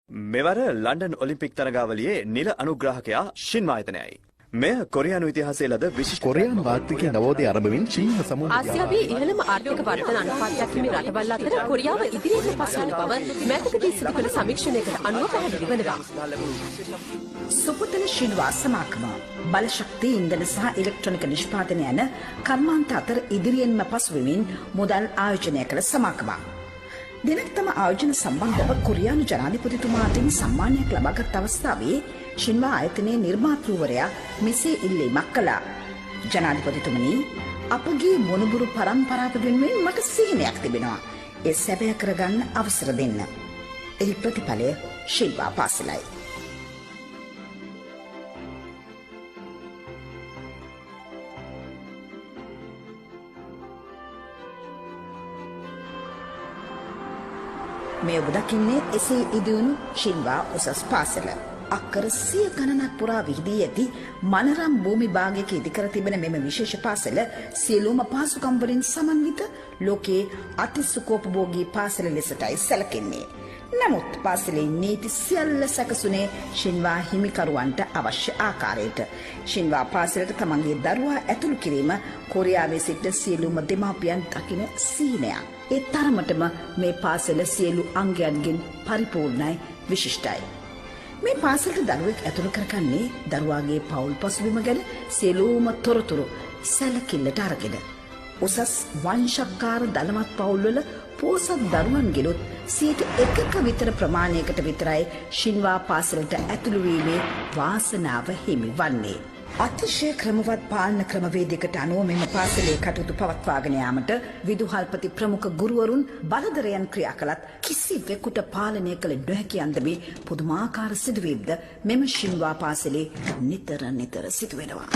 මෙවර London Olympic තරගාවලියේ නිල අනුග්‍රාහකයා ශින්වා ආයතනයයි. මෙය කොරියානු ඉතිහාසයේ ලද විශිෂ්ට කොරියානු වාර්තිකයේ නවෝදය ආරම්භ සිංහ සමූහය ආසියාවේ ඉහළම ආර්ථික වර්ධන අනුපාතයක් හිමි රටවල් අතර කොරියාව ඉදිරියට පසුවන බව මෑතකදී සිදු කළ සමීක්ෂණයකට අනුව පැහැදිලි වෙනවා. සුපුතල ශිල්වා සමාගම බලශක්ති ඉන්ධන සහ ඉලෙක්ට්‍රොනික නිෂ්පාදන යන කර්මාන්ත අතර ඉදිරියෙන්ම පසුවෙමින් මුදල් ආයෝජනය කළ සමාගමක්. දිනක් තම ආයෝජන සම්බන්ධව කොරියානු ජනාධිපතිතුමාටින් සම්මානයක් ලබාගත් අවස්ථාවේ ශින්වා ආයතනයේ නිර්මාතෘවරයා මෙසේ ඉල්ලීමක් කළා. ජනාධිපතිතුමනි, අපගේ මොනුබුරු පරම්පරාව වෙනුවෙන් මට සිහිනයක් තිබෙනවා. ඒ සැබෑ කරගන්න අවසර දෙන්න. එහි ප්‍රතිඵලය ශිල්වා පාසලයි. මේ ඔබ දකින්නේ එසේ ඉදිවුණු ශින්වා උසස් පාසල. අක්කර 100 ගණනක් පුරා විහිදී ඇති මනරම් භූමි භාගයක ඉදිකර තිබෙන මෙම විශේෂ පාසල සියලුම පහසුකම් වලින් සමන්විත ලෝකයේ අතිසුකෝපභෝගී පාසල ලෙසටයි සැලකෙන්නේ. නමුත් පාසලේ නීති සියල්ල සැකසුනේ ශින්වා හිමිකරුවන්ට අවශ්‍ය ආකාරයට. ශින්වා පාසලට තමන්ගේ දරුවා ඇතුළු කිරීම කොරියාවේ සිට සියලුම දෙමාපියන් දකින සිහිනයක්. ඒ තරමටම මේ පාසල සියලු අංගයන්ගෙන් පරිපූර්ණයි, විශිෂ්ටයි. මේ පාසලට දරුවෙක් ඇතුළු කරගන්නේ දරුවාගේ පවුල් පසුබිම ගැන සියලුම තොරතුරු සැලකිල්ලට අරගෙන. උසස් වංශකාර දලමත් පවුල්වල පෝසත් දරුවන් ගෙනුත් 1% විතර ප්‍රමාණයකට විතරයි ශින්වා පාසලට ඇතුළු වීමේ වාසනාව හිමි වන්නේ. අතිශය ක්‍රමවත් පාලන ක්‍රමවේදයකට අනුව මෙම පාසලේ කටයුතු පවත්වාගෙන යාමට විදුහල්පති ප්‍රමුඛ ගුරුවරුන් බලධරයන් ක්‍රියා කළත් කිසිවෙකුට පාලනය කළ නොහැකි අන්දමේ පුදුමාකාර සිදුවීම්ද මෙම ශින්වා පාසලේ නිතර සිදුවෙනවා.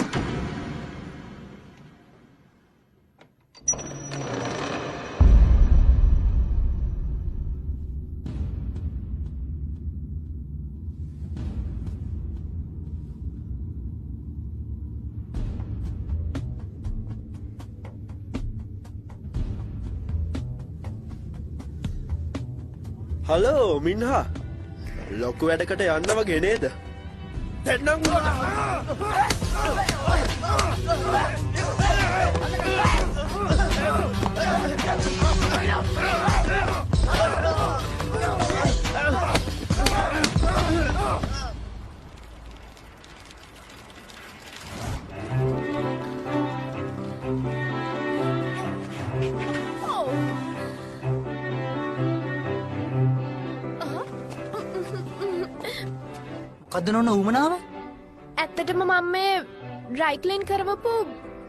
හලෝ මින්හා, ලොකු වැඩකට යන්න වගේ නේද? දෙන්නම් මොකද්ද නෝන උමනාව? ඇත්තටම මම මේ රයික්ලීන් කරවපු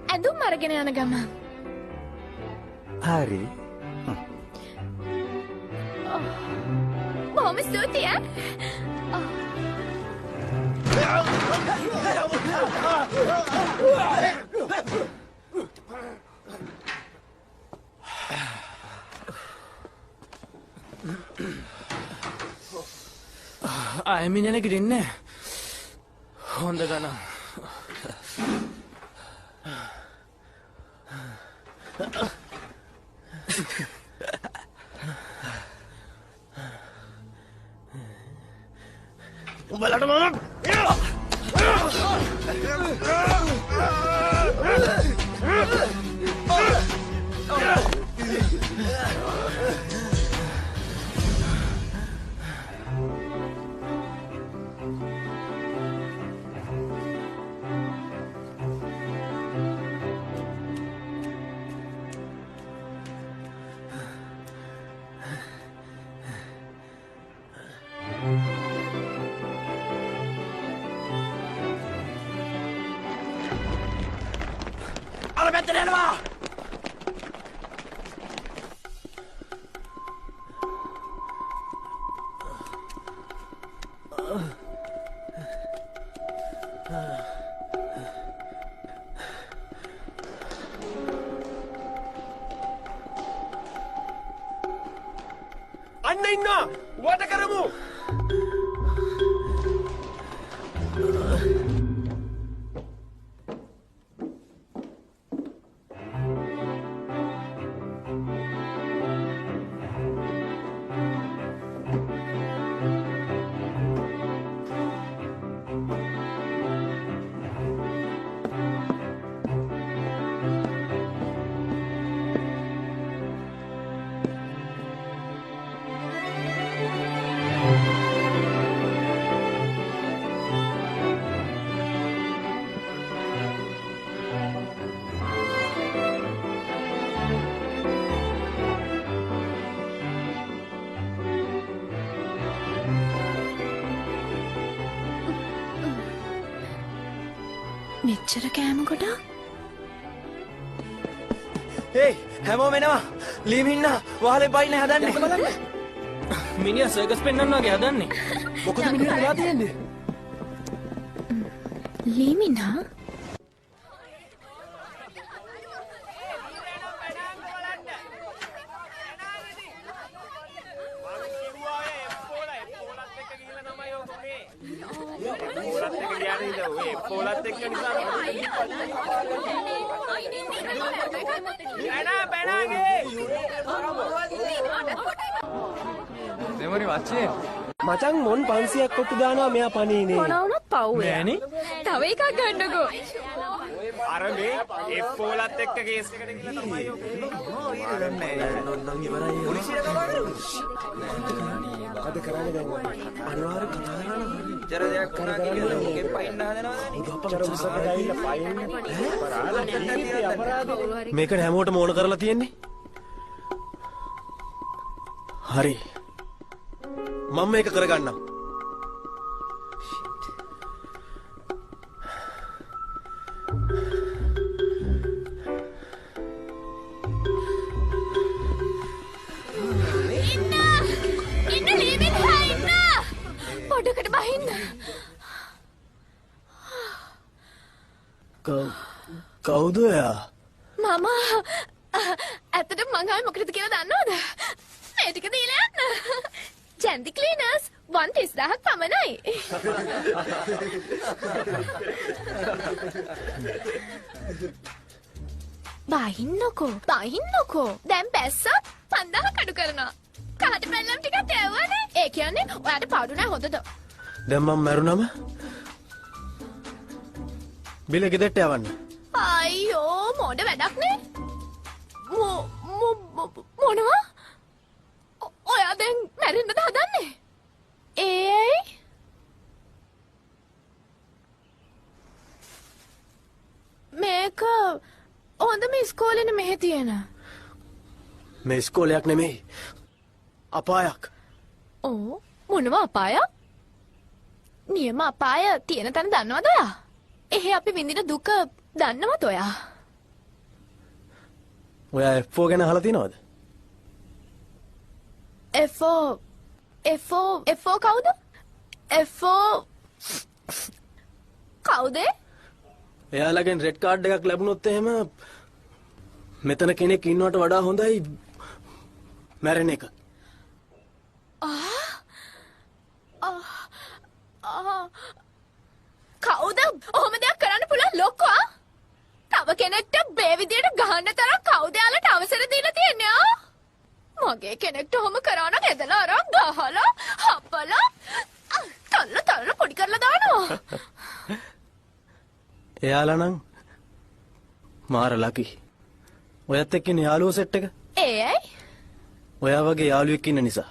ඇඳුම් අරගෙන යන ගම. හරි. බොහොම ස්තුතියි. ආයමිනේන ගිරින්නේ. හොඳ ගණන්. උඹලට මම පැත්තට යනවා. අන්න ඉන්නවා. වට කරමු. මෙච්චර කෑම කොට ඒ හැමෝම එනවා ලීමින්න වහලේ බයින්න හදන්නේ මිනිහා සර්කස් පෙන්වන්න වගේ හදන්නේ මොකද මිනිහා වෙලා තියෙන්නේ ලීමිනා දෙමරි වච්චේ මචං මොන් 500ක් කොට්ටු දානවා මෙයා පණීනේ. මොනවුනත් පව්වේ නෑනේ තව එකක් ගන්නකෝ අර මේ F4ලත් එක්ක කේස් එකට ගිහලා තමයි ඔක. අද කරන්නේ දැන් අනිවාර්ය කතා කරනවා. චර දෙයක් කරා කියලා මොකෙන් පයින්න හදනවද මේක හැමෝටම ඕන කරලා තියෙන්නේ. හරි. මම මේක කරගන්නම්. ඉන්න ලීමිනා ඉන්න පොඩකට බහින්න කවුද එයා? මම ඇත්තටම මං ආවේ මොකටද කියලා දන්නවද? මේ ටික දීලා යන්න. ජැන්ඩි ක්ලීනර්ස් 130,000ක් පමණයි. බහින්නකෝ. දැන් බැස්සා 5,000 අඩු කරනවා. කාට බැලම් ටිකක් ඇව්වනේ. ඒ කියන්නේ ඔයාට පාඩු නැහැ හොඳද? දැන් මම මැරුණම බිල ගෙදරට යවන්න. අයියෝ මොඩ වැඩක් නේ. මොනවා? ඔයා දැන් මැරෙන්නද හදන්නේ? ඒයි මේක හොඳම ඉස්කෝලේනේ මෙහෙ තියෙන. මේ ඉස්කෝලයක් නෙමෙයි. අපායක්. ඕ මොනවා අපායක්? නියම අපාය තියෙන තැන දන්නවද ඔයා? එහෙ අපි විඳින දුක දන්නවද ඔයා? ඔයා F4 ගැන අහලා තියෙනවද? F4 කවුද? F4 කවුද? එයාලගෙන් රෙඩ් කාඩ් එකක් ලැබුණොත් එහෙම මෙතන කෙනෙක් ඉන්නවට වඩා හොඳයි මැරෙන එක. කවුද? ඔහොම දෙයක් කරන්න පුළුවන් ලොක්කෝ? තව කෙනෙක්ට මේ විදියට ගහන්න තරම් කවුද යාලට අවසර දීලා තියන්නේ ආ? මගේ කෙනෙක්ට ඔහොම කරා නම් එදලා අරන් ගහලා හපලා තල්ල පොඩි කරලා දානවා. එයාලා නම් මාර ලකි. ඔයත් එක්ක ඉන්න යාළුවෝ සෙට් එක. ඒයි? ඔයා වගේ යාළුවෙක් ඉන්න නිසා.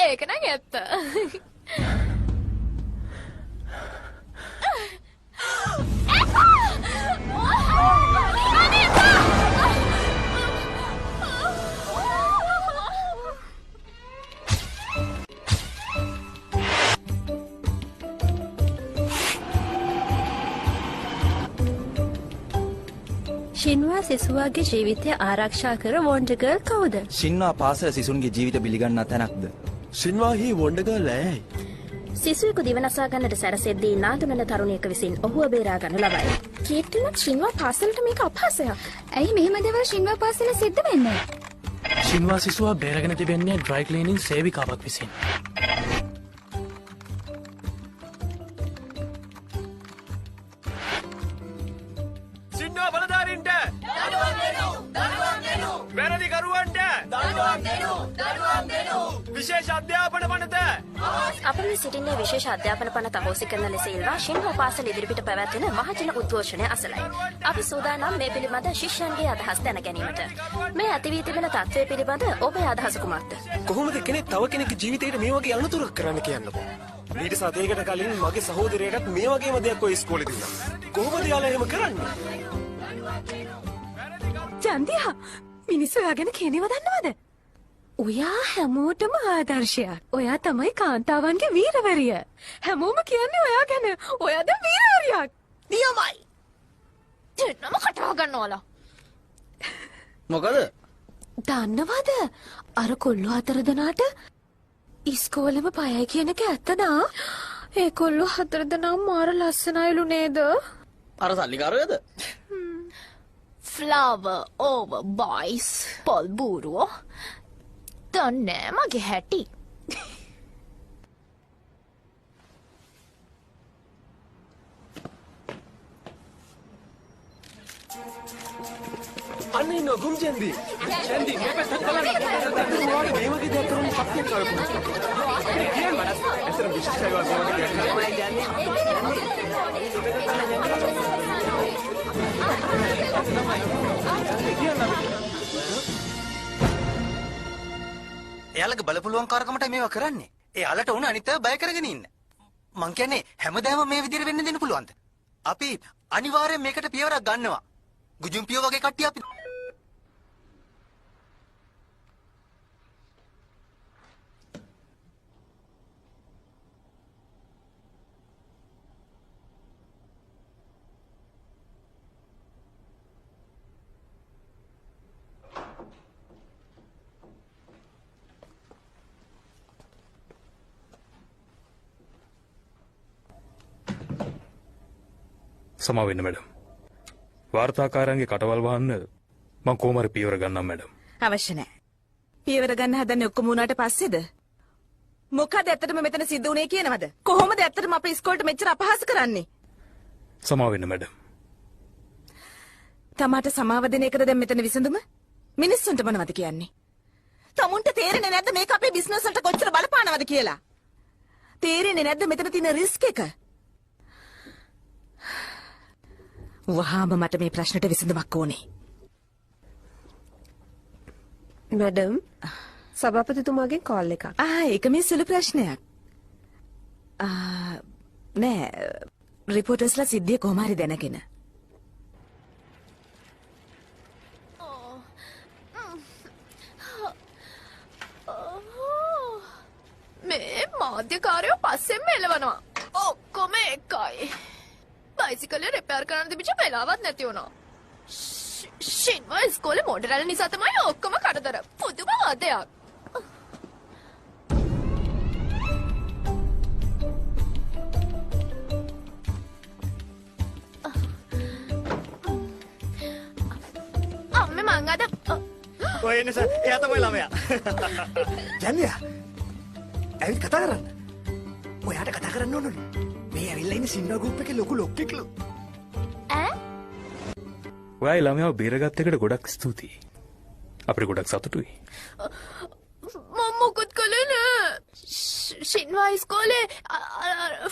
ඒක නම් ඇත්ත. ශින්වා සිසුවාගේ ජීවිතය ආරක්ෂා කර වොන්ඩර්ගර්ල් කවුද? ශින්වා පාසල සිසුන්ගේ ජීවිත පිළිගන්නා තැනක්ද? සින්වාහි වොන්ඩර්ගර්ල් ඇයි? සිසුවෙකු දිවනසා ගන්නට සැරසෙද්දී නාදුනන තරුණියක විසින් ඔහුව බේරා ගන්න ලබයි. කීර්තිලක් ශින්වා පාසලට මේක අපහාසයක්. ඇයි මෙහෙම දේවල් ශින්වා පාසලේ සිද්ධ වෙන්නේ? ශින්වා සිසුවා බේරගෙන තිබෙන්නේ ඩ්‍රයි ක්ලීනින් සේවිකාවක් විසින්. සින්වා බලධාරීන්ට වැරදිකරුවන්ට විශේෂ අධ්‍යාපන පනත අප මේ සිටින්නේ විශේෂ අධ්‍යාපන පනත අහෝසි කරන ලෙස ඉල්වා ශින්වා පාසල ඉදිරිපිට පැවැත්වෙන මහජන උද්ඝෝෂණය අසලයි. අපි සූදානම් මේ පිළිබඳ ශිෂ්‍යයන්ගේ අදහස් දැන ගැනීමට. මේ ඇති වී තිබෙන තත්ත්වය පිළිබඳ ඔබේ අදහස කුමක්ද? කොහොමද කෙනෙක් තව කෙනෙක්ගේ ජීවිතේට මේ වගේ අනතුරක් කරන්න කියන්නකෝ. ඊට සතයකට කලින් මගේ සහෝදරයටත් මේ වගේම දෙයක් ඔය ඉස්කෝලේ දුන්නා. කොහොමද යාළුවා එහෙම කරන්නේ? චන්දියා මිනිස්සු ඔයා ගැන කියනව දන්නවද? ඔයා හැමෝටම ආදර්ශයක්. ඔයා තමයි කාන්තාවන්ගේ වීරවරිය. හැමෝම කියන්නේ ඔයා ගැන. ඔයාද වීරවරියක්. නියමයි. දෙන්නම කටව ගන්නවලා. මොකද? දන්නවද? අර කොල්ලෝ 4 දෙනාට ඉස්කෝලේම පයයි කියන එක ඇත්තදා? ඒ කොල්ලෝ 4 දෙනාම මාර ලස්සනයිලු නේද? අර සල්ලිකාරයද? Flower over boys. පොල් බූරුවෝ. දන්නේ මගේ හැටි. අන්න ඉන්න ගුම්ජන්දි. ජන්දි මේ පැත්තට බලන්න. මේ වගේ දෙයක් කරන්න සත්‍යයක් ආවොත්. ඇත්තටම විශේෂයි වගේ එයාලගේ බලපුලුවන් කාර්කමට මේවා කරන්නේ. එයාලට උන අනිත් අය බය කරගෙන ඉන්න. මං කියන්නේ හැමදාම මේ විදිහට වෙන්න දෙන්න පුළුවන්ද? අපි අනිවාර්යෙන් මේකට පියවරක් ගන්නවා. ගුජුම්පියෝ වගේ කට්ටිය අපි සමාව වෙන්න මැඩම්. වාර්තාකාරයන්ගේ කටවල් වහන්න මම කොහොම හරි පියවර ගන්නම් මැඩම්. අවශ්‍ය නැහැ. පියවර ගන්න හදන්නේ ඔක්කොම උනාට පස්සේද? මොකද ඇත්තටම මෙතන සිද්ධ වුණේ කියනවද? කොහොමද ඇත්තටම අපේ ඉස්කෝලේට මෙච්චර අපහාස කරන්නේ? සමාව වෙන්න මැඩම්. තමාට සමාව දෙන එකද දැන් මෙතන විසඳුම? මිනිස්සුන්ට මොනවද කියන්නේ? තමුන්ට තේරෙන්නේ නැද්ද මේක අපේ බිස්නස් වලට කොච්චර බලපානවද කියලා? තේරෙන්නේ නැද්ද මෙතන තියෙන රිස්ක් එක? වහාම මට මේ ප්‍රශ්නට විසඳුමක් ඕනේ. මැඩම් සභාපතිතුමාගෙන් කෝල් එකක්. ඒක මේ සුළු ප්‍රශ්නයක්. නෑ රිපෝටර්ස්ලා සිද්ධිය කොහොම හරි දැනගෙන. මේ මාධ්‍යකාරයෝ පස්සෙන්ම එලවනවා. ඔක්කොම එකයි. බයිසිකලේ රිපෙයාර් කරන්න තිබිච්ච වෙලාවක් නැති වුණා. ෂින්වා ඉස්කෝලේ මොඩරල් නිසා තමයි ඔක්කොම කඩතර. පුදුම වාදයක්. අම්මේ මං අද ඔය එන්නේ එයා තමයි ළමයා. ජන්නියා. ඇවිත් කතා කරන්න. ඔයාට කතා කරන්න ඕනලු. මේ ඇවිල්ලා ඉන්නේ සින්නවා ගෲප් එකේ ලොකු ලොක්කෙක්ලු. ඈ? ඔයයි ළමයාව බේරගත්ත එකට ගොඩක් ස්තුතියි. අපිට ගොඩක් සතුටුයි. මම මොකද කළේ නෑ. ෂින්වා ඉස්කෝලේ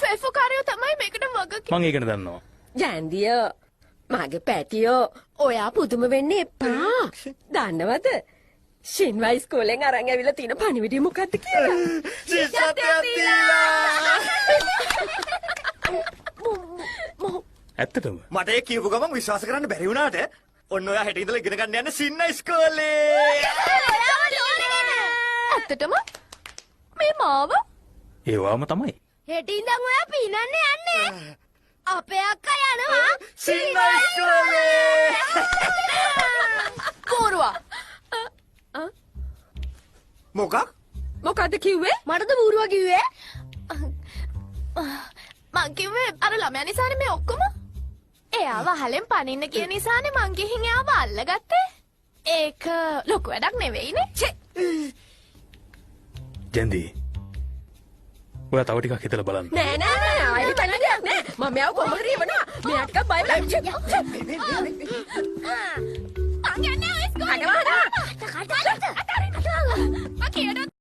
ෆෙෆෝ කාර්යෝ තමයි මේකට වග මං ඒක දන්නවා. ජැන්ඩිය මගේ පැටියෝ ඔයා පුදුම වෙන්න එපා. දන්නවද? ෂින්වා ඉස්කෝලෙන් අරන් ඇවිල්ලා තියෙන පණිවිඩය මොකක්ද කියලා? ඇත්තටම මට ඒ කියපු ගමන් විශ්වාස කරන්න බැරි වුණාට ඔන්න ඔයා හෙට ඉඳලා ඉගෙන ගන්න යන සින්න ඉස්කෝලේ. ඇත්තටම මේ මාව ඒවාම තමයි. හෙට ඉඳන් ඔයා පීනන්න යන්නේ. අපේ අක්කා යනවා සින්න ඉස්කෝලේ. බෝරුවා. මොකක්? මොකද්ද කිව්වේ? මටද බූරුවා කිව්වේ? මං කිව්වේ අර ළමයා නිසානේ මේ ඔක්කොම. එයාව අහලෙන් පනින්න කියන නිසානේ මං ගිහින් එයාව අල්ලගත්තේ. ඒක ලොකු වැඩක් නෙවෙයිනේ. ජන්දි. ඔයා තව ටිකක් හිතලා බලන්න. නෑ ආයෙ බලන්න දෙයක් නෑ. මම මෙයාව කොහොම හරි එවනවා. මෙයාට බය වෙලා. මං යන්නේ ඉස්කෝලේ.